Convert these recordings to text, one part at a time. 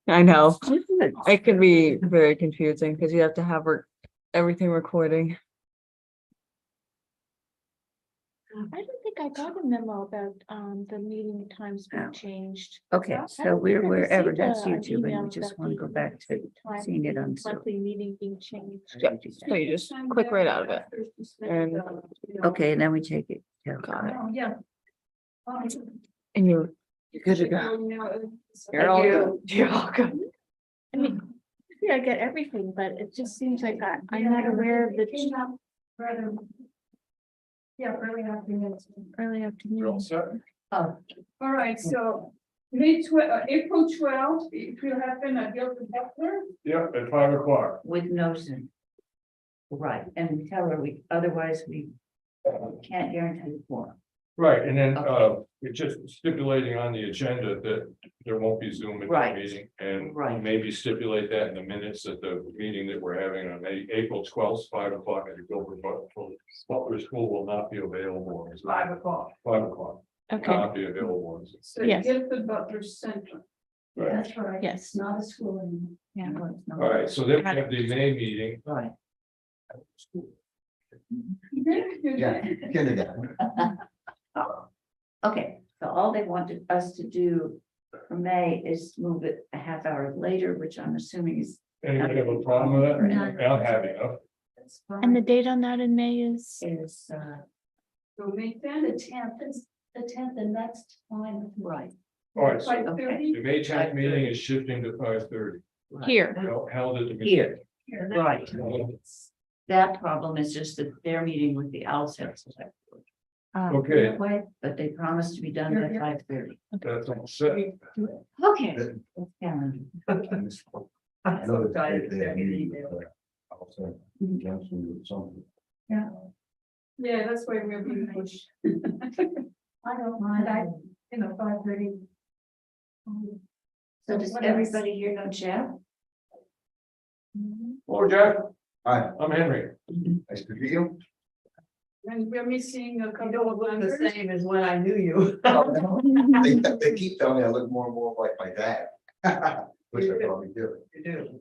I know. It can be very confusing because you have to have everything recording. I don't think I got a memo about the meeting times being Oh. changed. Okay, I so don't we're think I wherever, received that's an YouTube, and email we just about want to the go back to time seeing it the on Zoom. monthly meeting being changed. Yeah, so you just click right out of it. And Okay, and then we take it. Yeah. got it. Yeah. And you're Good to go. you're all good. You're all good. I mean, yeah, I get everything, but it just seems like I'm not aware of the Yeah, early afternoon. early afternoon. All right, so April 12th, it will happen at Guilford Butler. Yeah, at 5 o'clock. With no Zoom. Right, and we tell her otherwise we can't guarantee the forum. Right, and then, Okay. we're just stipulating on the agenda that there won't be Zoom at the Right. meeting. And Right. maybe stipulate that in the minutes at the meeting that we're having on April 12th, 5 o'clock at the Guilford Butler School will not be available. It's 5 o'clock. 5 o'clock, Okay, not be available. So Yes. Guilford Butler Center. Right. That's right. Yes. It's not a school anymore. yeah. No, it's not. All right, so then we have the May meeting. Right. Yeah. Kindergarten. Okay, so all they wanted us to do for May is move it a half hour later, which I'm assuming is. Anybody have a problem with that? None. I'm happy enough. That's fine. And the date on that in May is, Is, So May 10th, the 10th, and that's fine. right. All right, so 5:30. the May 10th meeting is shifting to 5:30. right. here. Held at the. Here, Here. right. That problem is just that they're meeting with the Alsets. Okay, But they promised to be done by 5:30. that's all set. Okay. That's calendar. I know that they have meeting, also Johnson with something. Yeah, that's why we're being pushed. I don't mind, 5:30. So does everybody here know Jeff? Hello, Jack. Hi, I'm Henry. nice to meet you. And we're missing a couple of members. as when I knew you. They keep telling me I look more and more like my dad. Which I probably do. You do.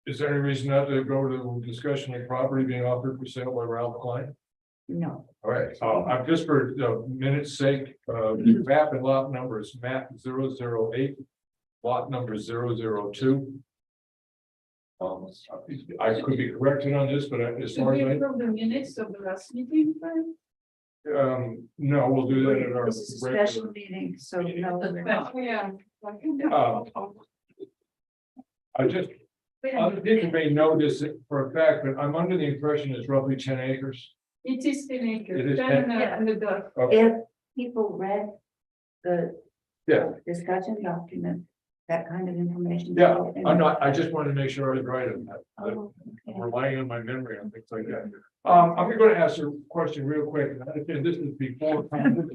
Is there any reason not to go to discussion of property being offered for sale by Ralph Klein? No. All right, I'm just for minute's sake, the map and lot numbers, map 008, lot number 002. I could be corrected on this, but as Should far we as approve the minutes of the last meeting? Fred? no, we'll do that at our. This is a special meeting, so no. Yeah. I just, other people may know this for a fact, but I'm under the impression it's roughly 10 acres. It is 10 acres. It is 10 10. and the duck. Okay, If people read the yeah, discussion document, that kind of information. yeah, I just wanted to make sure I was right on that. Oh, I'm okay. relying on my memory on things like that. I'm going to ask a question real quick. And I understand this is before,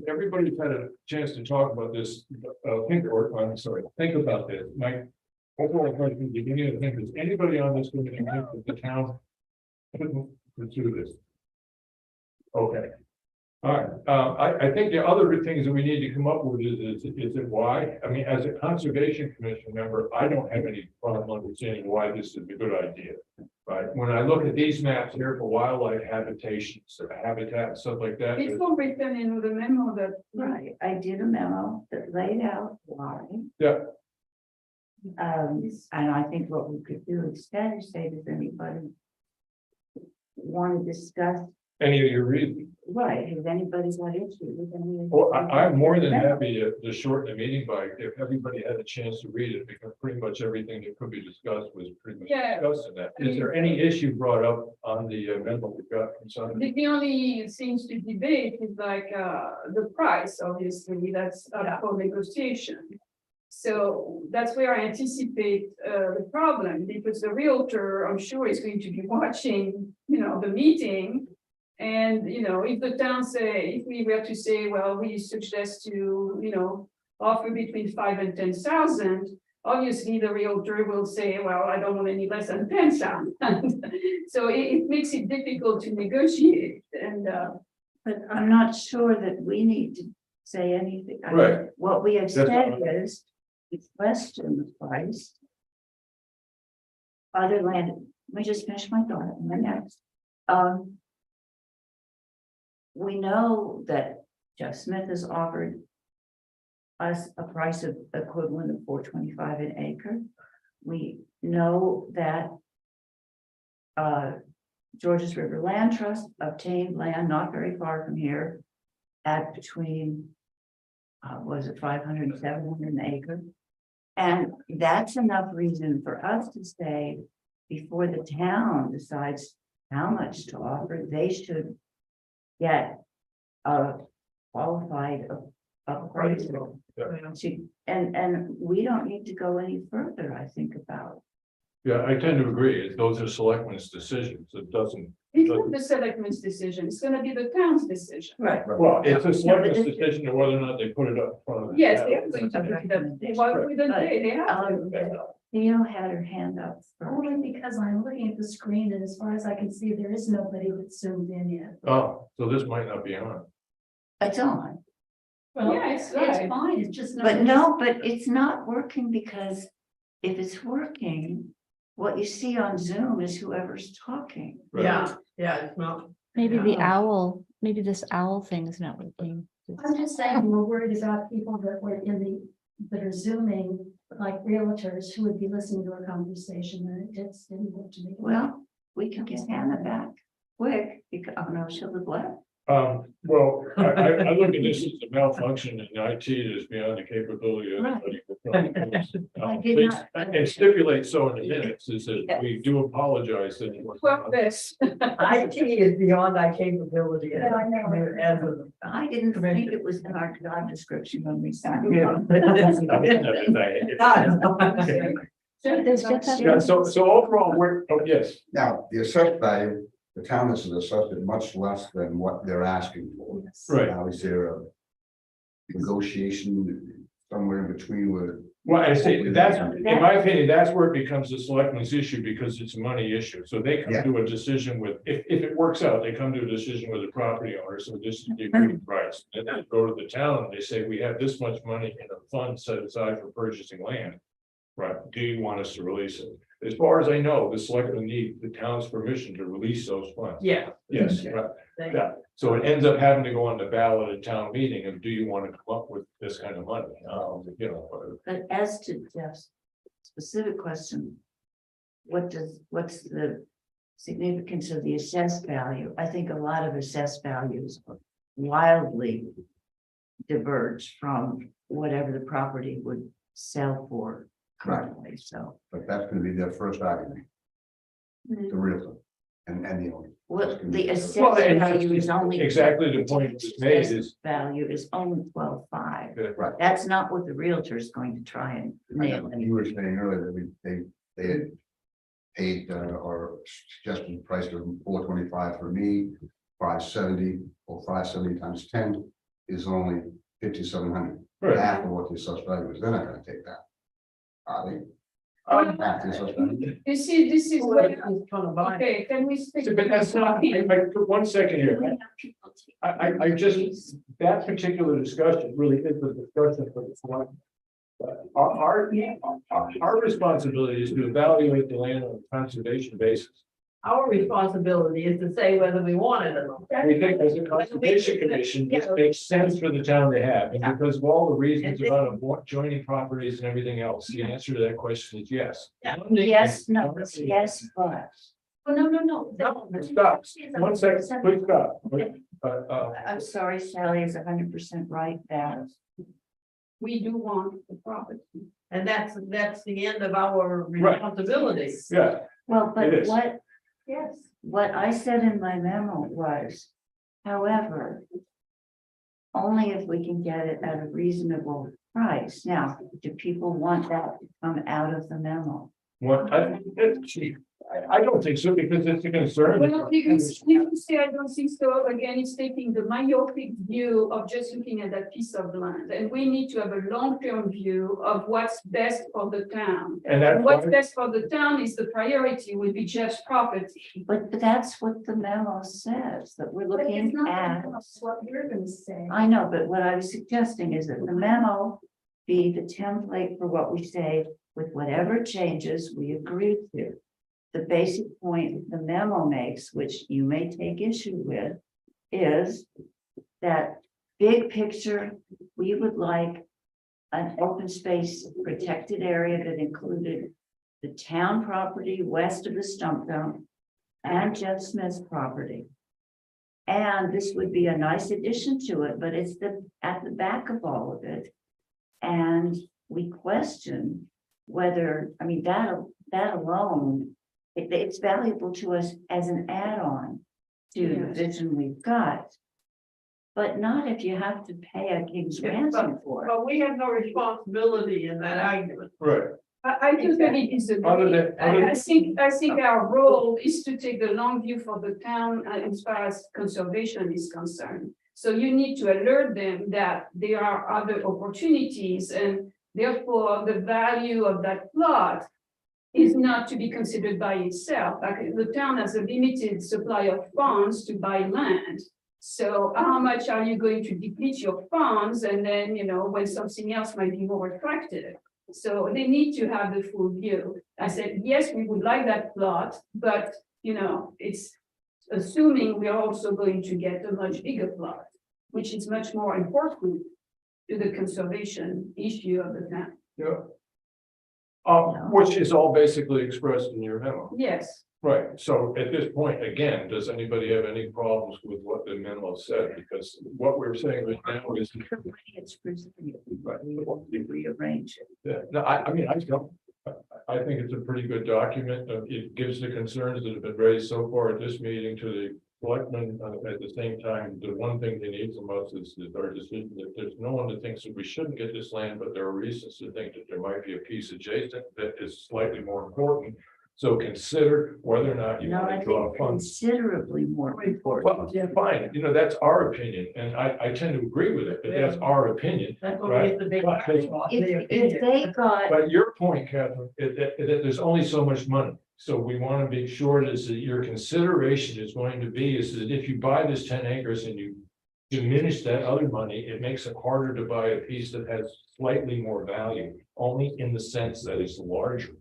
everybody's had a chance to talk about this, think about this. My overall question, at the beginning of the thing, is anybody on this committee think that the town couldn't pursue this? Okay. All right, I think the other things that we need to come up with is it why? I mean, as a conservation commission member, I don't have any problem understanding why this is a good idea. Right, when I look at these maps here for wildlife habitations, habitat, and stuff like that. It's all written in the memo that. Right, I did a memo that laid out why. Yeah, And I think what we could do instead is say, does anybody want to discuss, any of your reasons? right, has anybody got issue with any? of Well, the- I'm more than happy to shorten the meeting by, if everybody had a chance to read it, because pretty much everything that could be discussed was pretty much Yeah. discussed in that. Is there any issue brought up on the memo we got from Sunday? The only things to debate is like the price, obviously, that's up for negotiation. So that's where I anticipate the problem, because the realtor, I'm sure, is going to be watching, the meeting. And, if the town if we were to say, well, we suggest to, offer between 5 and 10,000. Obviously, the realtor will say, well, I don't want any less than 10,000. So it makes it difficult to negotiate and, But I'm not sure that we need to say anything. I mean, Right. What we have That's said what is, we question the price. Other land, let me just finish my thought, my next. We know that Jeff Smith has offered us a price of equivalent of $4.25 an acre. We know that Georges River Land Trust obtained land not very far from here at between, was it 500 and 700 an acre? And that's enough reason for us to say, before the town decides how much to offer, they should get a qualified appraisal. And we don't need to go any further, I think, about. Yeah, I tend to agree. Those are selectmen's decisions. It doesn't. It's not the selectmen's decision, it's gonna be the town's decision. Right. Well, it's a selectmen's decision of whether or not they put it up in front of. the Yes, town. they are going to do that. Why wouldn't they? They have to. Theo had her hand up first. Only because I'm looking at the screen and as far as I can see, there is nobody that's zoomed in yet. Oh, so this might not be on. It's on, Well, Yeah, it's it's right. fine, it's just not. but no, but it's not working because if it's working, what you see on Zoom is whoever's talking. Right. it's not. Maybe the Yeah. owl, maybe this owl thing is not working. I'm just saying, we're worried about people that were that are zooming, like realtors who would be listening to a conversation and it just didn't work to me. Well, we can get Hannah back quick, because, oh no, she'll have left. Well, I look at this as a malfunction in IT that is beyond the capability of anybody. I did Please, not- and stipulate so in the minutes is that we do apologize that it was. Well, this. IT is beyond our capability. Yeah, I know. As a- I didn't think it was in our job description when we signed. Yeah. There's just Yeah, so overall, yes, Now, the assessed value, the town has assessed it much less than what they're asking for. right. Now, is there a negotiation somewhere in between with? Well, I say, that's, in my opinion, that's where it becomes a selectman's issue because it's a money issue. So they come Yeah. to a decision with, if it works out, they come to a decision with the property owner. So this is the agreed price. And then they go to the town and they say, we have this much money in a fund set aside for purchasing land. Right, do you want us to release it? As far as I know, the selectmen need the town's permission to release those funds. Yeah. Yes, right. Yeah, so it ends up having to go on the ballot at town meeting of, do you want to come up with this kind of money? You know, But as to Jeff's specific question, what's the significance of the assessed value? I think a lot of assessed values are wildly diverge from whatever the property would sell for currently, so. But that's gonna be their first argument, the realtor and the owner. Well, the assessed Well, and value is only. exactly the point that's made is- Assessed value is only 12.5. Right. That's not what the realtor is going to try and nail. You were saying earlier that they had paid or suggested the price of $4.25 for me, $5.70 or $5.70 times 10 is only $5,700. Right. Half of what the assessed value is. They're not gonna take that. Are they? Half the assessed value? You see, this is. Well, it's kind of buying. Okay, can we speak? but that's not, one second here. I just, that particular discussion really is the discussion for this one. Our responsibility is to evaluate the land on a conservation basis. Our responsibility is to say whether we want it or not. We think as a conservation commission, this makes sense for the town to have, and because of all the reasons about joining properties and everything else, the answer to that question is yes. Yes, no, yes, but. Oh, no. No, stop, 1 second, please stop. I'm sorry, Sally is 100% right that. We do want the property. And that's the end of our Right. responsibility. Yeah, Well, It but is. what I said in my memo was, however. Only if we can get it at a reasonable price. Now, do people want that to come out of the memo? what, I don't think so, because it's a concern. Well, you say I don't think so, again, it's taking the myopic view of just looking at that piece of land. And we need to have a long-term view of what's best for the town. And that's And what's why- best for the town is the priority will be just property. But that's what the memo says, that we're But it's looking not at. what you're gonna say. I know, but what I was suggesting is that the memo be the template for what we say with whatever changes we agree to. The basic point the memo makes, which you may take issue with, is that big picture, we would like an open space protected area that included the town property west of the stump dump and Jeff Smith's property. And this would be a nice addition to it, but it's at the back of all of it. And we question whether, I mean, that alone, it's valuable to us as an add-on to the Yes. vision we've got. But not if you have to pay a king's Yeah, ransom for it. But we have no responsibility in that argument. Right, I totally disagree. Other than- other- I think our role is to take the long view for the town as far as conservation is concerned. So you need to alert them that there are other opportunities and therefore the value of that plot is not to be considered by itself. Like the town has a limited supply of funds to buy land. So how much are you going to deplete your funds and then, when something else might be more attractive? So they need to have the full view. I said, yes, we would like that plot, but it's assuming we are also going to get a much bigger plot, which is much more important to the conservation issue of the town. yeah. Which is all basically expressed in your memo. Yes, Right, so at this point, again, does anybody have any problems with what the memo said? Because what we're saying right now is. It's presented, we rearrange it. Yeah, no, I mean, I don't, I think it's a pretty good document. It gives the concerns that have been raised so far at this meeting to the selectmen. At the same time, the one thing they need from us is our decision that there's no one that thinks that we shouldn't get this land, but there are reasons to think that there might be a piece adjacent that is slightly more important. So consider whether or not you No, want I to draw think funds. considerably more important. Well, yeah, fine, that's our opinion, and I tend to agree with it, but that's our opinion. That's what Right. makes the big. But- If they got, But your point, Catherine, is that there's only so much money. So we want to make sure that your consideration is going to be is that if you buy this 10 acres and you diminish that other money, it makes it harder to buy a piece that has slightly more value, only in the sense that it's larger.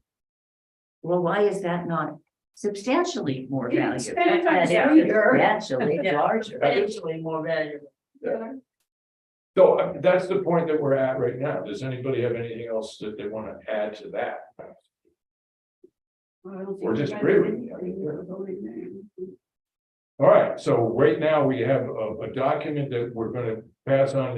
well, why is that not substantially more value? It's 10 times That is bigger. substantially Yeah. larger. Potentially more valuable. So that's the point that we're at right now. Does anybody have anything else that they want to add to that? Or disagree with me? All right, so right now we have a document that we're gonna pass on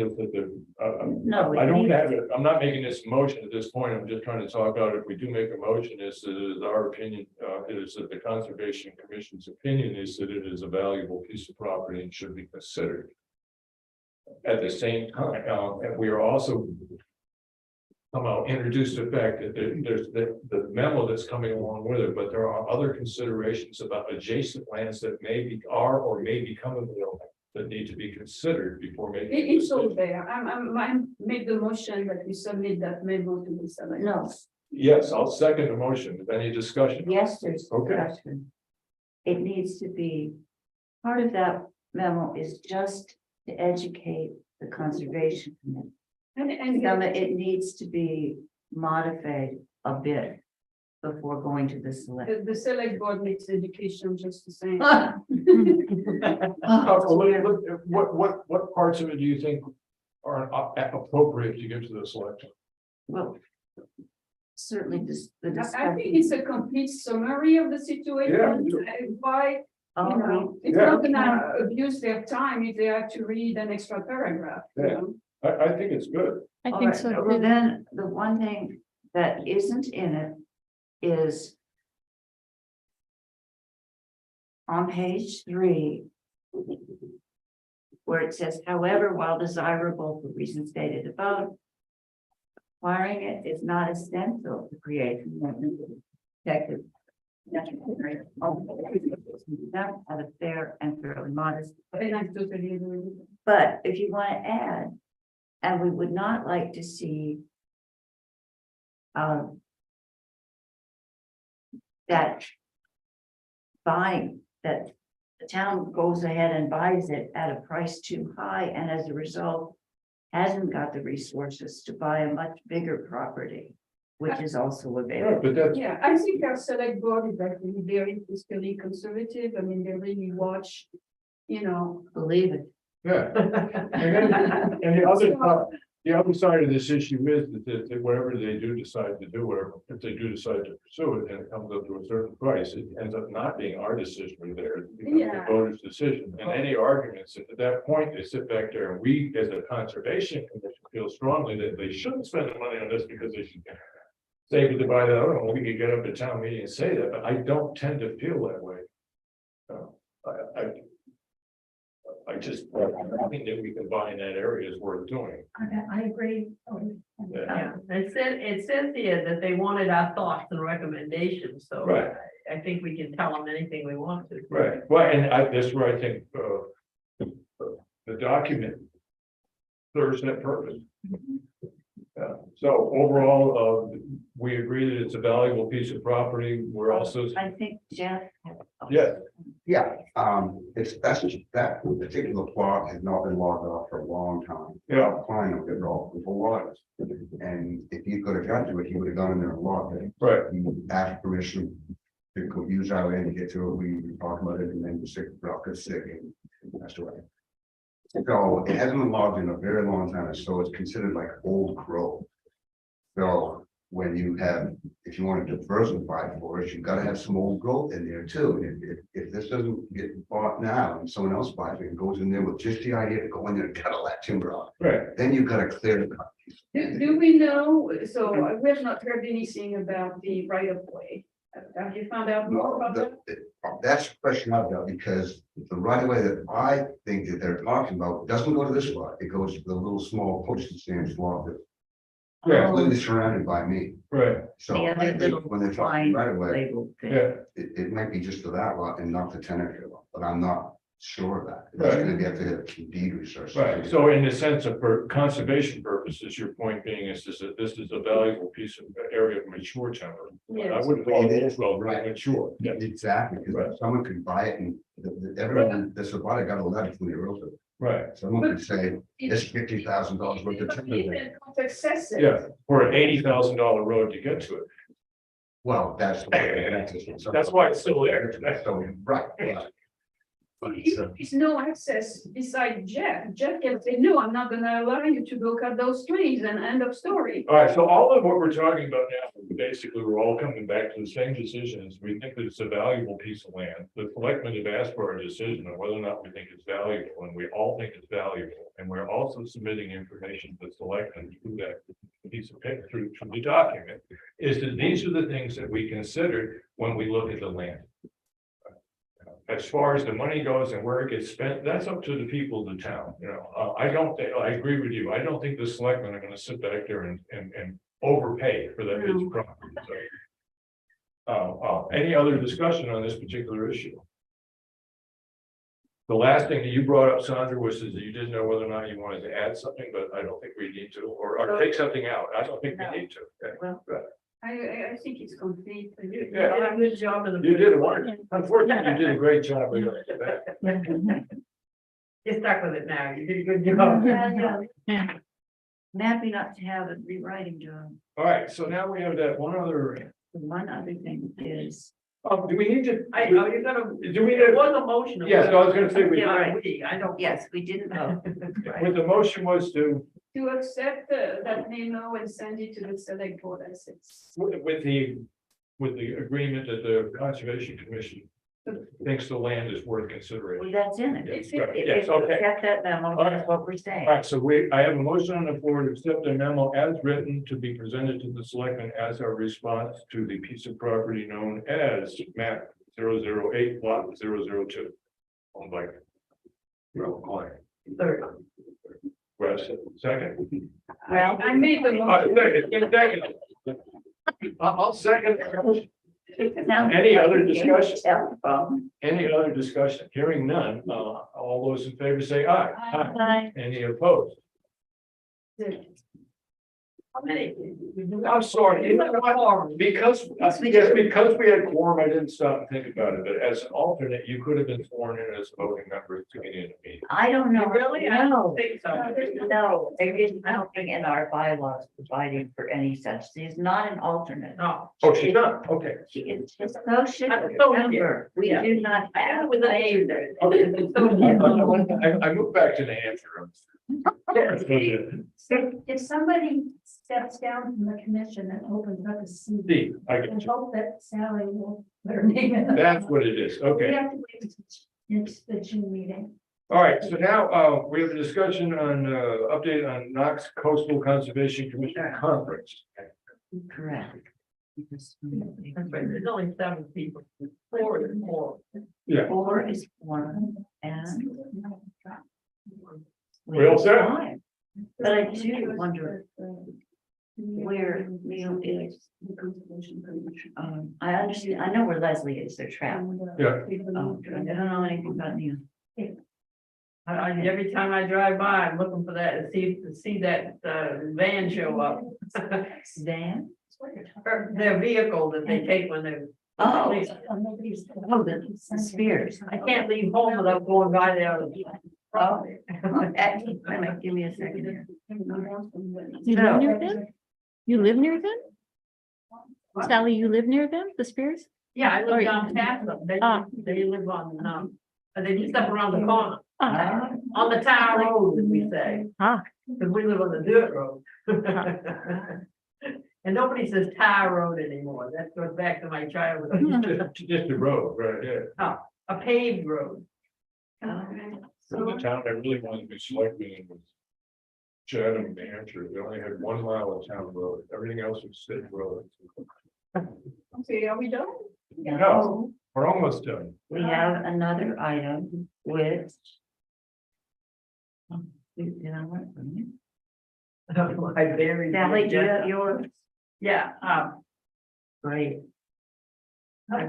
No, I don't we- have it, I'm not making this motion at this point, I'm just trying to talk about if we do make a motion, is that it is our opinion, is that the Conservation Commission's opinion is that it is a valuable piece of property and should be considered. At the same time, and we are also somehow introduced the fact that there's the memo that's coming along with it, but there are other considerations about adjacent lands that or may become available that need to be considered before making. a It's all decision. there. I make the motion that we submit that memo to the select. No, Yes, I'll second the motion. Any discussion? yes, there's Okay. discussion. It needs to be, part of that memo is just to educate the Conservation Committee. And Some of it needs to be modified a bit before going to the select. the select board makes education just the same. What parts of it do you think are appropriate to give to the selection? Well, certainly this, the I think it's discussion. a complete summary of the situation. And why, All right. it's Yeah. not gonna abuse their time if they have to read an extra paragraph. Yeah. I think it's good. I All think right, so. well, too. then, the one thing that isn't in it is on page 3, where it says, however, while desirable for reasons stated above, acquiring it is not essential to create protected That's very, that at a fair and fairly modest. And I totally agree with you. But if you want to add, and we would not like to see. That. Buying, that the town goes ahead and buys it at a price too high, and as a result. Hasn't got the resources to buy a much bigger property, which is also Right, available. but that's, Yeah, I think our select board is actually very fiscally conservative. I mean, they really watch, you know. Believe it. yeah. And the other side of this issue is that whatever they do decide to do, whatever, if they do decide to pursue it and it comes up to a certain price, it ends up not being our decision or theirs. It becomes the Yeah. voters' decision. And any arguments, if at that point, they sit back there and we, as a conservation commission, feel strongly that they shouldn't spend the money on this because they should save it to buy that other one, we could get up at town meeting and say that, but I don't tend to feel that way. I just, I think that we can buy in that area is worth doing. I agree. Yeah. It says here that they wanted our thoughts and recommendations, so. Right. I think we can tell them anything we want to. Right, well, and that's where I think, the document serves that purpose. So overall, we agree that it's a valuable piece of property, we're also, I think Jeff. yeah, Yeah, that particular plot has not been logged off for a long time. yeah, Fine, don't get it all, for waters. And if he could have got to it, he would have gone in there and logged it. right, He asked permission to go use our land to get to it, we talked about it, and then the sick, Brock got sick and passed away. So it hasn't been logged in a very long time, so it's considered like old growth. So when you have, if you want to diversify forest, you've got to have some old growth in there too. And if this doesn't get bought now and someone else buys it and goes in there with just the idea to go in there and cut all that timber off, right. then you've got to clear the cut. Do we know, so we have not heard anything about the right of way. Have you found out more about that? That's the question I've got, because the right of way that I think that they're talking about doesn't go to this lot, it goes to the little small postage stamp lot that's Yeah, completely surrounded by me. right, So The I other think little when they're talking line right away, labeled thing. yeah, it might be just to that lot and not the 10 acre lot, but I'm not sure of that. It's Right. gonna be up to the deed research. right. So in the sense of for conservation purposes, your point being is that this is a valuable piece of area of mature timber. I Yes. wouldn't call It it is, well, right. mature, yeah, Exactly, because someone could buy it and everyone, this about it got a letter from the realtor. right, Someone could say, this $50,000 worth of timber. You there. can access it. yeah, for an $80,000 road to get to it. Well, that's. That's why it's still there. So, right. yeah. But, If there's no access beside Jeff, Jeff can say, no, I'm not gonna allow you to go cut those trees and end of story. All right, so all of what we're talking about now, basically, we're all coming back to the same decisions. We think that it's a valuable piece of land. The selectmen have asked for a decision on whether or not we think it's valuable, and we all think it's valuable. And we're also submitting information to the selectmen through that piece of paper, through the document, is that these are the things that we considered when we look at the land. As far as the money goes and where it gets spent, that's up to the people of the town, you know, I agree with you, I don't think the selectmen are gonna sit back there and overpay for that piece of property, so. Any other discussion on this particular issue? The last thing that you brought up, Sandra, was that you didn't know whether or not you wanted to add something, but I don't think we need to, or take something out, I don't think we need to. Okay. Well, I think it's complete. You did Yeah. a good job in the. You did a wonderful, unfortunately, you did a great job. with that. You're stuck with it now, you did a good job. Yeah. I'm happy not to have a rewriting job. All right, so now we have that one other, One other thing is, do we need to? You're gonna, Do we, it was a motion. yes, I was gonna say, we, Yeah, I don't. yes, we didn't vote. with the motion was to, To accept that memo and send it to the select board as it's. with the agreement that the Conservation Commission thinks the land is worth considering. Well, that's in it. Yes, If right, yes, you okay. accept that memo, that's what we're saying. All right, so I have a motion on the floor to accept the memo as written to be presented to the selectmen as our response to the piece of property known as map 008 lot 002. Owned by Ralph Klein. Third. Wes, second. Well, I made the Second. motion. Second. I'll second. Any other discussion? Telephone. Any other discussion? Hearing none, all those in favor say aye. Aye. Any opposed? How many? I'm sorry, you know what? Because, yes, because we had quorum, I didn't stop and think about it, but as an alternate, you could have been sworn in as a voting member to get in a meeting. I don't know. Really? I don't think so. No, there is nothing in our bylaws providing for any such. She's not an alternate. No. Oh, she's not, okay. She is associate I'm so member. We Yeah. do not I have. have with an A there. I moved back to New Hampshire. If somebody steps down from the commission and opens up a seat, Steve, I I get you. hope that Sally will put her name in. That's what it is, We okay. have to wait until the June meeting. All right, so now, we have a discussion on, update on Knox Coastal Conservation Commission Conference. Correct. That's right, there's only 7 people. 4 is more. Yeah, Four is one and. We all set? Five. But I do wonder where Neil is. I understand, I know where Leslie is, they're trapped. yeah. I don't know anything about Neil. Every time I drive by, I'm looking for that, to see that van show up. Van? Or their vehicle that they take when they're. Oh, the Spears. I can't leave home without going by there. Oh, actually, wait a minute, give me a second here. You live near them? You live near them? Sally, you live near them, the Spears? Yeah, I Oh, live yeah. down past them. Ah. They live on, they just up around the corner, Ah, on the town road, as we say. Ah. Because we live on the dirt road. And nobody says tar road anymore. That goes back to my childhood. Just a road, right, yeah. A paved road. So the town I really wanted to be selected in was Chatham, New Hampshire. They only had 1 mile of town road. Everything else was state road. Okay, are we done? No, we're almost done. We have another item with. I buried. Sally, do you have yours? Yeah, Great. I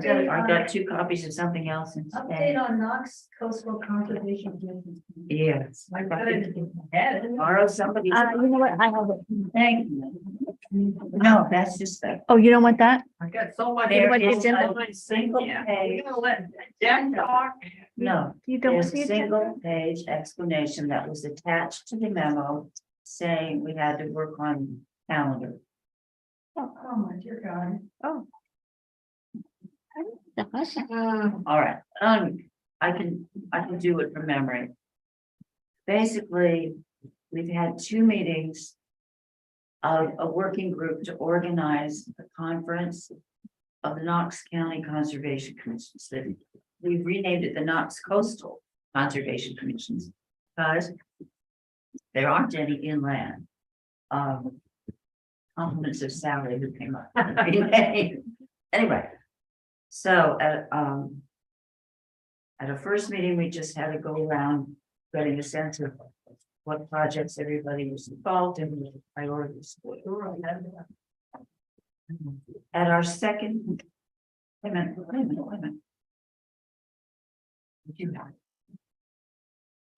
got 2 copies of something else Update instead. on Knox Coastal Conservation Commission. Yes. I got it. Had it. Tomorrow somebody. you know what? I have it. Thank you. No, that's just the. Oh, you don't want that? I got so much. There information is a on my single thing, yeah. page. We're gonna let Jack talk. No, You don't there's see a it? single page explanation that was attached to the memo saying we had to work on calendar. Oh, my dear God. Oh. All right, I can do it from memory. Basically, we've had 2 meetings of a working group to organize the conference of the Knox County Conservation Commissions. That we've renamed it the Knox Coastal Conservation Commissions because there aren't any inland. Compliments of Sally who came up. Anyway. So at a first meeting, we just had to go around getting a sense of what projects everybody was involved in, what the priorities were. At our second. Wait a minute. What you got?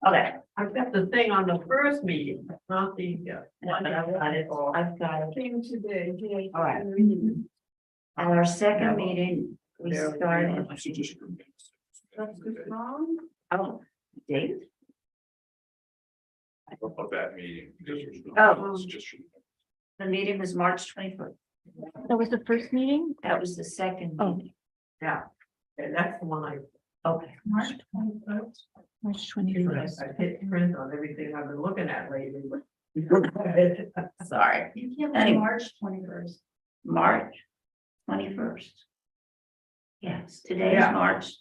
Okay, I've got the thing on the first meeting, not the, one but that I've got it, I've got it. Came today. All right. At our second meeting, we started. Oh, Dave? Of that meeting. Oh. It's just- The meeting was March 21st. That was the first meeting? That was the second. Oh. meeting. Yeah, that's the one I. Okay, March 21st. March 21st. I hit print on everything I've been looking at lately. sorry. You can't Anyway. be March 21st. March 21st. Yes, today is Yeah. March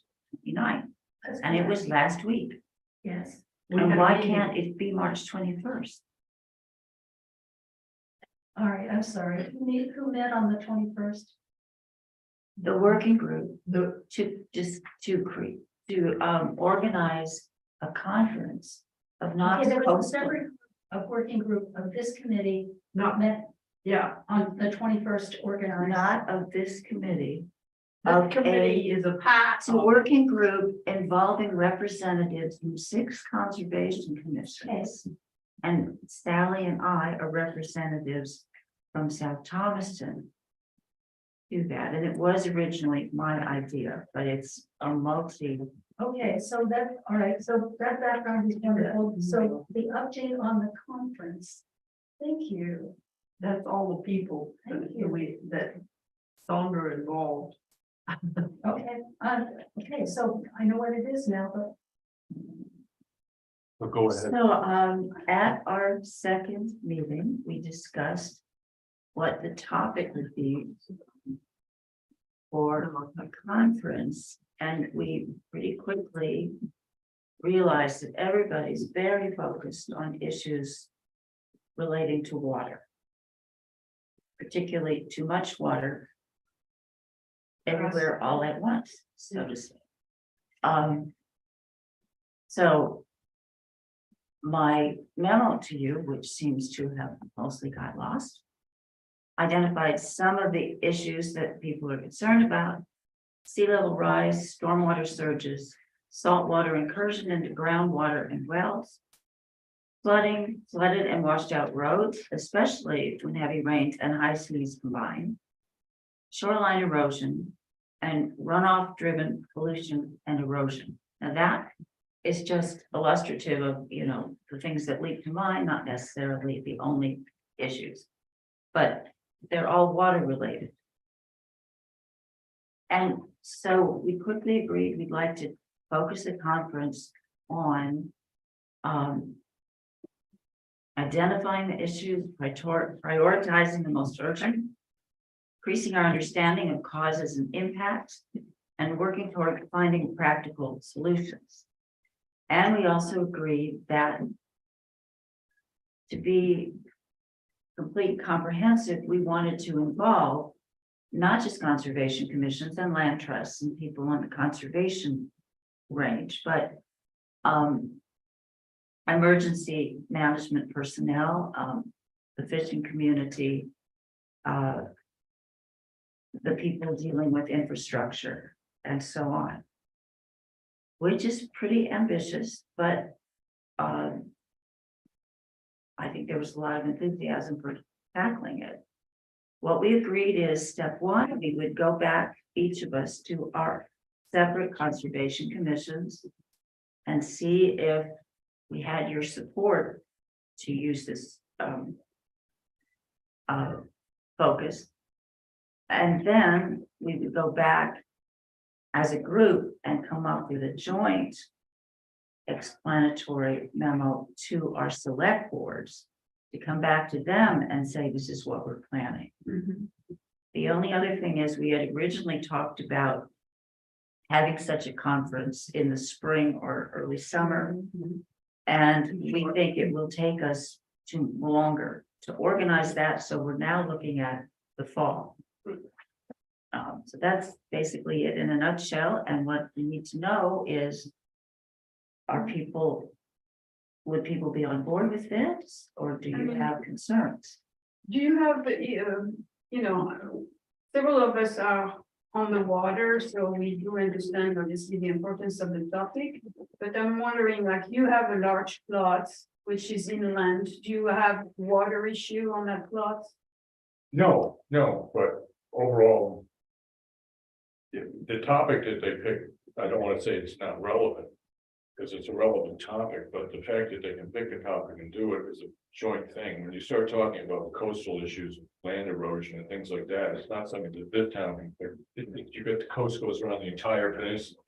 29th, and it was last week. Yes. And why can't it be March 21st? All right, I'm sorry. Who met on the 21st? The working group, to organize a conference of Knox Okay, there was a Coastal. separate, a working group of this committee No, met yeah, on the 21st organized. Not of this committee, The committee is a It's a working group involving representatives from 6 conservation commissions. And Sally and I are representatives from South Thomaston. Do that, and it was originally my idea, but it's a multi. Okay, so that, all right, so that background is wonderful. So the update on the conference. Thank you. That's all the people Thank you. that Sandra involved. Okay, okay, so I know what it is now, but But go ahead. So, at our second meeting, we discussed what the topic would be for a conference, and we pretty quickly realized that everybody's very focused on issues relating to water, particularly too much water everywhere all at once, so to say. So my memo to you, which seems to have mostly got lost, identified some of the issues that people are concerned about: sea level rise, stormwater surges, saltwater incursion into groundwater and wells, flooding, flooded and washed out roads, especially when heavy rains and high seas combine, shoreline erosion, and runoff driven pollution and erosion. Now that is just illustrative of, the things that leap to mind, not necessarily the only issues, but they're all water related. And so we quickly agreed we'd like to focus the conference on identifying the issues, prioritizing the most urgent, increasing our understanding of causes and impacts, and working toward finding practical solutions. And we also agreed that to be complete comprehensive, we wanted to involve not just conservation commissions and land trusts and people on the conservation range, but emergency management personnel, the fishing community, the people dealing with infrastructure, and so on. Which is pretty ambitious, but I think there was a lot of enthusiasm for tackling it. What we agreed is step one, we would go back, each of us, to our separate conservation commissions and see if we had your support to use this focus. And then we would go back as a group and come up with a joint explanatory memo to our select boards to come back to them and say, this is what we're planning. The only other thing is we had originally talked about having such a conference in the spring or early summer. And we think it will take us too longer to organize that. So we're now looking at the fall. So that's basically it in a nutshell. And what we need to know is, would people be on board with this, or do you have concerns? Do you have, several of us are on the water, so we do understand obviously the importance of the topic. But I'm wondering, like, you have a large plot which is inland. Do you have water issue on that plot? No, but overall. The topic that they picked, I don't want to say it's not relevant, because it's a relevant topic, but the fact that they can pick a topic and do it is a joint thing. When you start talking about coastal issues, land erosion and things like that, it's not something that this town can pick. You got the coast goes around the entire peninsula.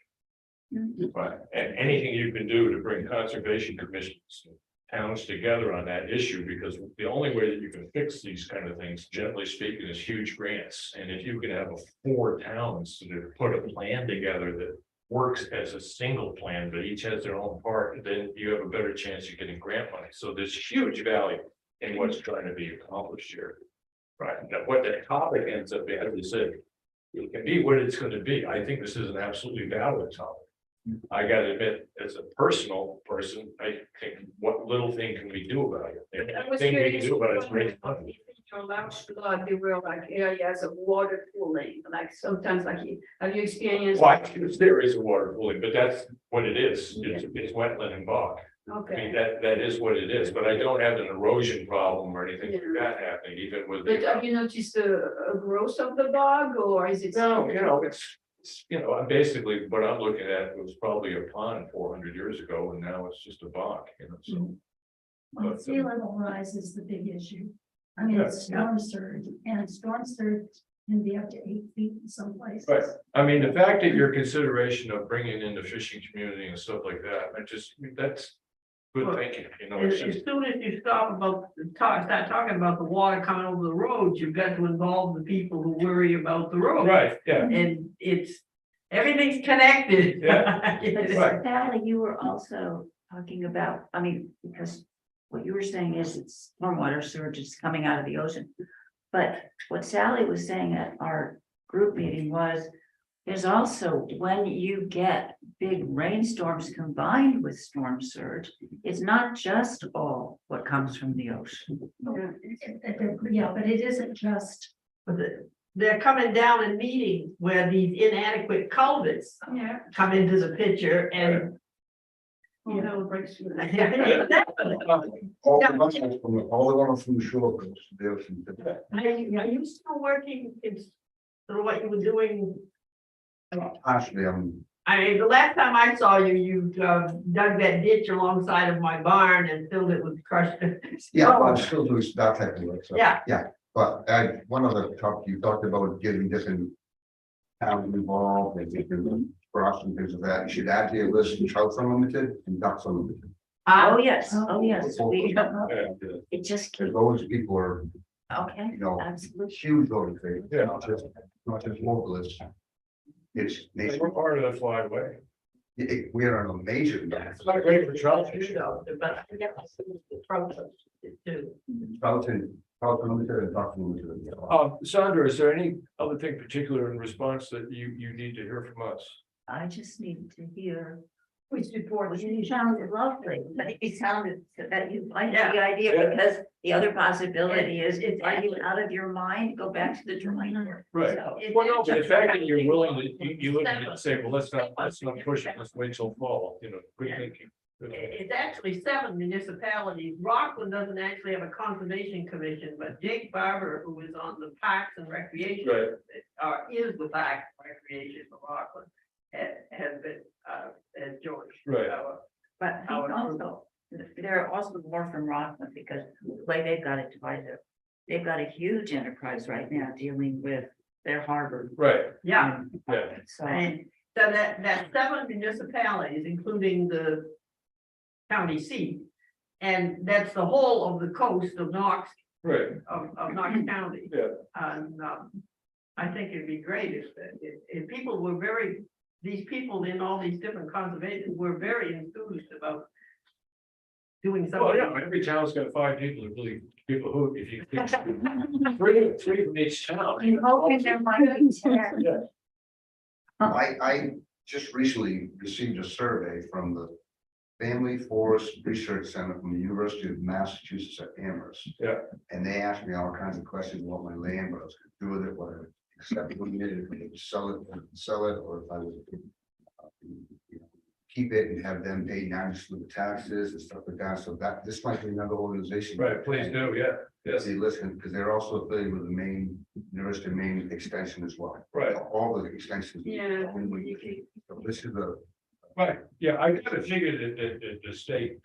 Right, and anything you can do to bring conservation commissions, towns together on that issue, because the only way that you can fix these kind of things, generally speaking, is huge grants. And if you can have 4 towns to put a plan together that works as a single plan, but each has their own part, then you have a better chance of getting grant money. So there's huge value in what's trying to be accomplished here. Right, now what the topic ends up being, as we said, it can be what it's going to be. I think this is an absolutely valid topic. I gotta admit, as a personal person, I think what little thing can we do about it? I The was thing we can curious do about it is what- raise money. Your last flood, there were like areas of water pooling, like sometimes like, have you experienced? Well, there is a water pooling, but that's what it is. It's wetland and bog. I mean, Okay, that is what it is, but I don't have an erosion problem or anything like that happening, even with. but have you noticed a growth of the bog or is it? No, I'm basically, what I'm looking at was probably a pond 400 years ago, and now it's just a bog, so. Well, But, sea level rise is the big issue. I mean, it's storm surge, and storm surge can be up to 8 feet in some places. Right, I mean, the fact that your consideration of bringing in the fishing community and stuff like that, that's good thinking, As, it's just. as soon as you start talking about the water coming over the roads, you've got to involve the people who worry about the road. Right, yeah, And everything's connected. Yeah. But Right. Sally, you were also talking about, I mean, because what you were saying is it's stormwater surge is coming out of the ocean. But what Sally was saying at our group meeting was, there's also when you get big rainstorms combined with storm surge, it's not just all what comes from the ocean. Yeah, but it isn't just, But they're coming down and meeting where these inadequate culverts Yeah. come into the picture and. You know, it breaks through. All the ones from the shore goes to the ocean. Are you still working in sort of what you were doing? Actually, I mean, the last time I saw you, you dug that ditch alongside of my barn and filled it with crushed. I'm still doing that type of work, so. Yeah. But one of the topic you talked about getting different towns involved and different crops and things like that. You should add to your list Trout Unlimited and Ducks Unlimited. Oh, yes, we, Yeah, it just Because keeps, those people are, okay, absolutely huge organizations. Yeah. Not just local, it's we're nation. part of that flyway. We are on a major. It's not great for trout fishing. But I guess the process too. Trout Unlimited and Ducks Unlimited. Sandra, is there any other thing particular in response that you need to hear from us? I just need to hear. Which report? You sounded lovely, but it sounded that you liked Yeah. the idea, Yeah. because the other possibility is, It's are you out of your mind, go back to the drawing board. Right. So, Well, no, but the fact that you're willing to, you look at it and say, well, let's not push it, let's wait till fall, good thinking. Good thinking. It's actually 7 municipalities. Rockland doesn't actually have a conservation commission, but Jake Barber, who is on the Parks and Recreation. Right. Is the Parks and Recreation for Rockland, has been, has joined. Right. But also, there are also more from Rockland, because the way they've got it divided, they've got a huge enterprise right now dealing with their harbor. Right, Yeah, yeah, So, and so that's 7 municipalities, including the county seat. And that's the whole of the coast of Knox, right, of Knox County. yeah. And I think it'd be great if people were these people in all these different conservations were very enthused about doing Well, something. yeah, every town's got 5 people who, if you. Three from each town. I'm hoping there might be 10. Yeah. I just recently received a survey from the Family Forest Research Center from the University of Massachusetts at Amherst. Yeah. And they asked me all kinds of questions about my land, what I was gonna do with it, what I would accept it, if I would sell it, or if I would keep it and have them pay 90% of the taxes and stuff like that. So this might be another organization. Right, please do, yeah, yes, They listen, because they're also affiliated with the University of Maine Extension as well. right, All the extensions. Yeah. So this is a, right, yeah, I kind of figured that the state,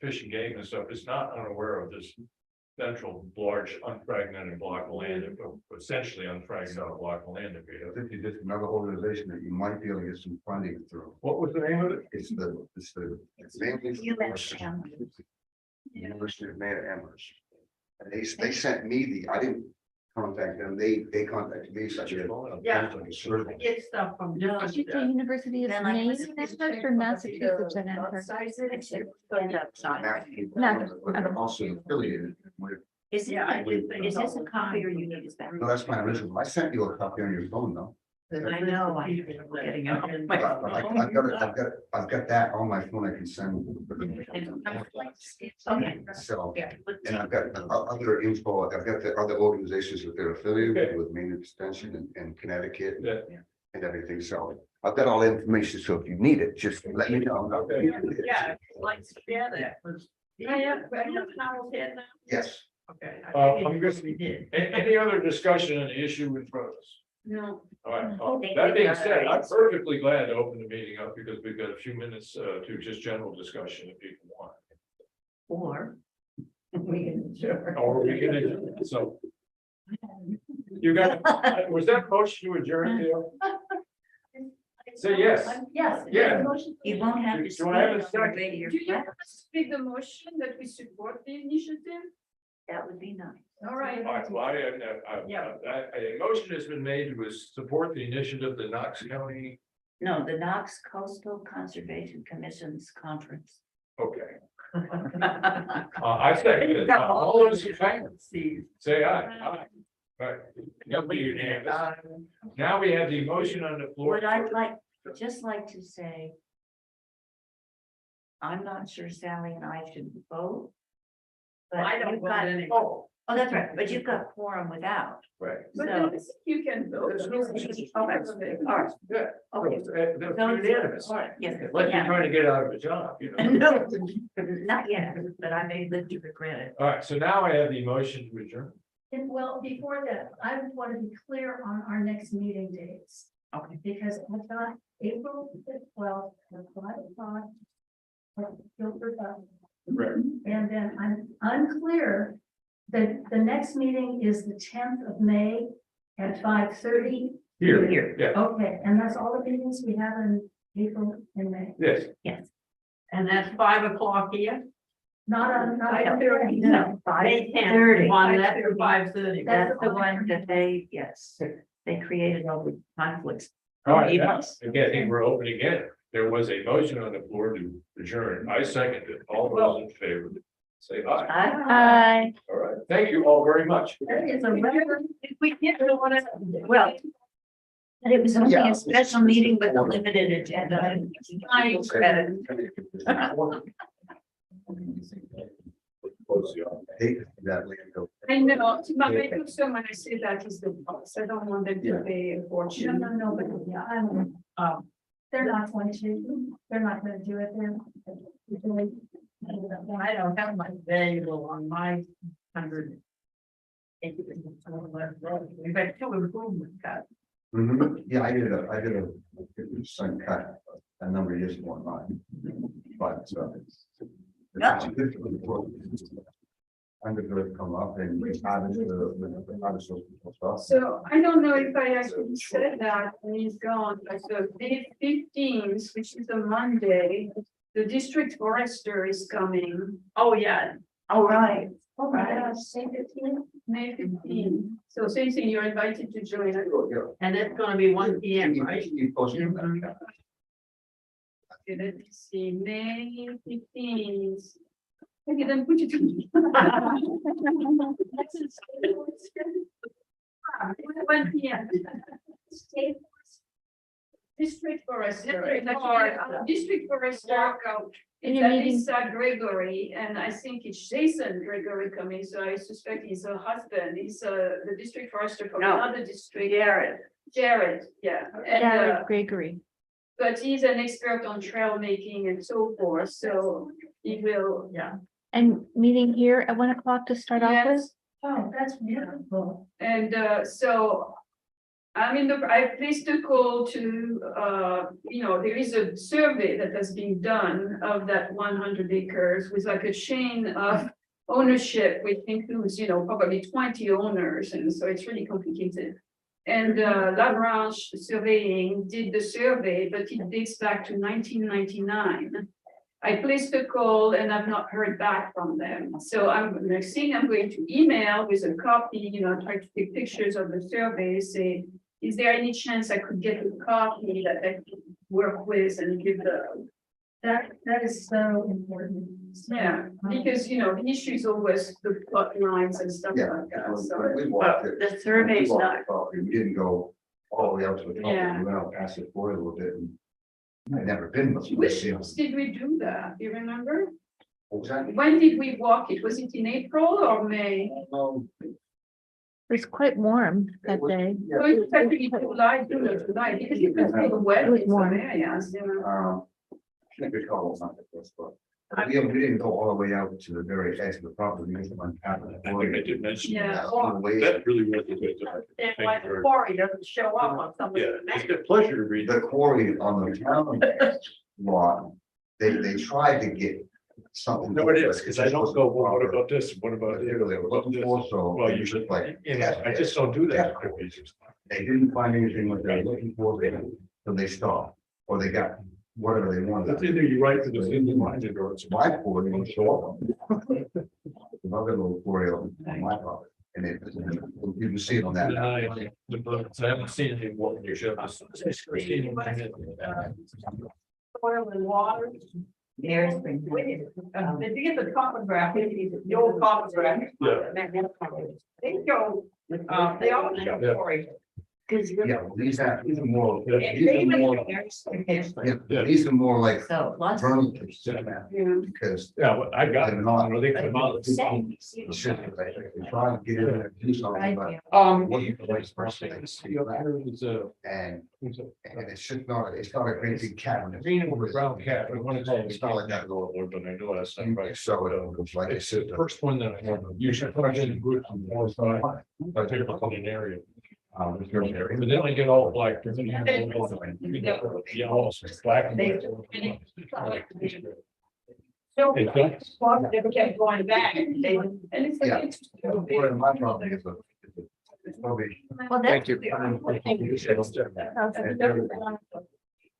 Fish and Game and stuff is not unaware of this. Central large unfragmented block of land, essentially unfragmented block of land. this is just another organization that you might be able to get some funding through. What was the name of it? It's the Family Forest University of Maine Amherst. And they sent me I didn't contact them, they contacted me, such a. Yeah. like a survey. Get stuff from. Did you say University of Then I Maine was- in Amherst or Massachusetts in Amherst? But also affiliated with, Is it, Yeah, I did think is this so. a copy or you need this back? no, that's my original, I sent you a copy on your phone though. I know, I'm getting out. But I've got that on my phone, I can send. Okay. So, Yeah. and I've got other info, I've got the other organizations that they're affiliated with, Maine Extension and Connecticut. Yeah. And everything, so I've got all the information, so if you need it, just let me know. Okay. Yeah, like, yeah, that was. I have Harold head now. Yes. Okay. I'm good. We did. Any other discussion on the issue in front of us? No, All right, that being said, I'm perfectly glad to open the meeting up because we've got a few minutes to just general discussion if people want. Or. We can. Sure. Or we can, so. You got, was that motion to adjourn, Theo? Say yes. Yes. Yeah. You won't have to. Do I have a speak on second? the radio. do you want to speak the motion that we support the initiative? That would be nice. All right. All right, well, a motion has been made to support the initiative, the Knox County, No, the Knox Coastal Conservation Commission's conference. okay. I second it. All those in favor, say aye. Aye. Right. That'll be unanimous. Now we have the motion on the floor. What I'd like, just like to say. I'm not sure Sally and I should vote. But I don't you've vote got, anymore. Oh, oh, that's right, but you've got quorum without. right. But So- then I think you can vote. There's no reason. All right, Yeah. okay. That's So- unanimous. all right, yes, Unless you're yeah. trying to get out of a job, you know. No, not yet, but I may live to regret it. All right, so now I have the motion to adjourn. And well, before that, I want to be clear on our next meeting dates. Okay. Because I've got April the 12th at 5:00. for Guilford Valley. Right. And then I'm unclear, the next meeting is the 10th of May at 5:30. Here, yeah, Okay, and that's all the meetings we have in April and May. yes. And that's 5 o'clock here. Not on, not on. 5:30, No. no, 5:30. One, that's for 5:30. That's the one that they, yes, they created all the conflicts. All right, now, again, I think we're open again. There was a motion on the floor to adjourn. I second it. All those in favor, say aye. Hi. All right, thank you all very much. That is a record. If we get to one of. Well. And it was only Yeah. a special meeting with a limited agenda. I credit. Hate that land go. I know, but my concern when I say that is the cost. I don't want them to pay a No, fortune. no, but yeah, they're not going to, they're not gonna do it, they're. I don't have my valuable on my 100. We've got 2 improvement cuts. Yeah, I did a 50% cut a number of years ago on mine. But, I'm gonna come up and harvest those stuff. So I don't know if I actually said that and he's gone, but the May 15th, which is a Monday, the district forester is coming. Oh, yeah. All right. Oh my gosh, say 15? May 15th. So same thing, you're invited to join. And it's gonna be 1 PM, right? You posted that. Okay, let me see, May 15th. I didn't put it. 1 PM. District forester. District forester. And It's you're meeting- Lisa Gregory, and I think it's Jason Gregory coming, so I suspect he's her husband. He's the district forester from No. another district. Jared, yeah. And, Jared Gregory. but he's an expert on trail making and so forth, so he will. Yeah. And meeting here at 1 o'clock to start off with? Yes, Oh, that's beautiful. and so. I placed a call to, there is a survey that has been done of that 100 acres with like a chain of ownership, which includes, probably 20 owners, and so it's really complicated. And Labranche Surveying did the survey, but it dates back to 1999. I placed a call and I've not heard back from them. So I'm going to email with a copy, try to take pictures of the survey, say, is there any chance I could get a copy that I could work with and give the, That is so important. yeah, because, the issue is always the plot lines and stuff Yeah. like that, so. We walked it. The survey's We walked not, the property. We didn't go all the way out to the top, Yeah. and went out past it for a little bit. And I'd never been. much Which of a- months did we do that? Do you remember? Exactly. When did we walk it? Was it in April or May? It was quite warm that day. So it was actually July, July, because it was really wet It was in some warm. areas, you know. I think it's called something like this, but we didn't go all the way out to the very edge of the property. We just went out of the I think I did mention. Yeah. that. all the way. That really was a good. And why the quarry doesn't show up on some of Yeah, the it's maps. a pleasure to read. The quarry on the town lot, they tried to get something. No, it is, because I don't go, well, what about this? What about? They were looking for, so. Well, you should, I just don't do that. They didn't find anything what they were looking for, so they stopped, or they got whatever they That's wanted. either you write to the city minded or it's. My quarry was short. Another little quarry on my property, and it, you can see it on that. I haven't seen any more in your shop. Oil and water. There's been. If you get the topograph, the old topograph. Yeah. They show, they all show Yeah. quarry. Yeah, these are more. And they even- Yeah, these are more like So lots. vernal, Yeah. because Yeah, well, I got it. they're not. They come out. They try to get in and do something, but. What you place first thing is, And it's not a great big cabinet. green with brown cat, I want to call it, it's not like that, but I know that's not right. So it goes like I It's said. the first one that I have, you should put it in groups of 4 or 5, I take it on an area. But then I get all like. Yellow, black. and white. So, It does. well, they kept going back. And it's Yeah. like, it's. Part of my problem is it's probably. Well, Thank you.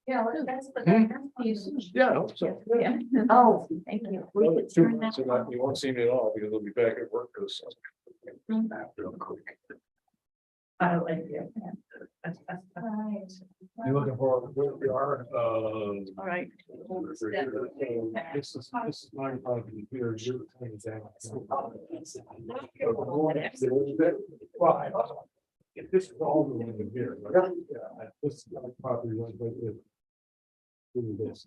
Yeah, that's the. Yeah. So. Oh, Thank you. So you won't see me at all because I'll be back at work because. I don't like it. Right. You're looking for where we are, All right. This is my property here. You're coming down. Well, if this is all the way in here. Right? Yeah, this property was like this. Do this.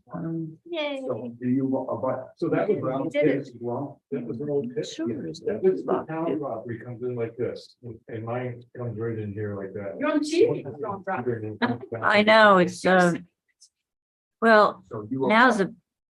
Yay. So do you, but, So that was around. Did it. as well? That was an old pit. Sure. That was the town property comes in like this, and mine comes right in here like that. You're on TV, Ron, right? I know, it's, well, So you. now's a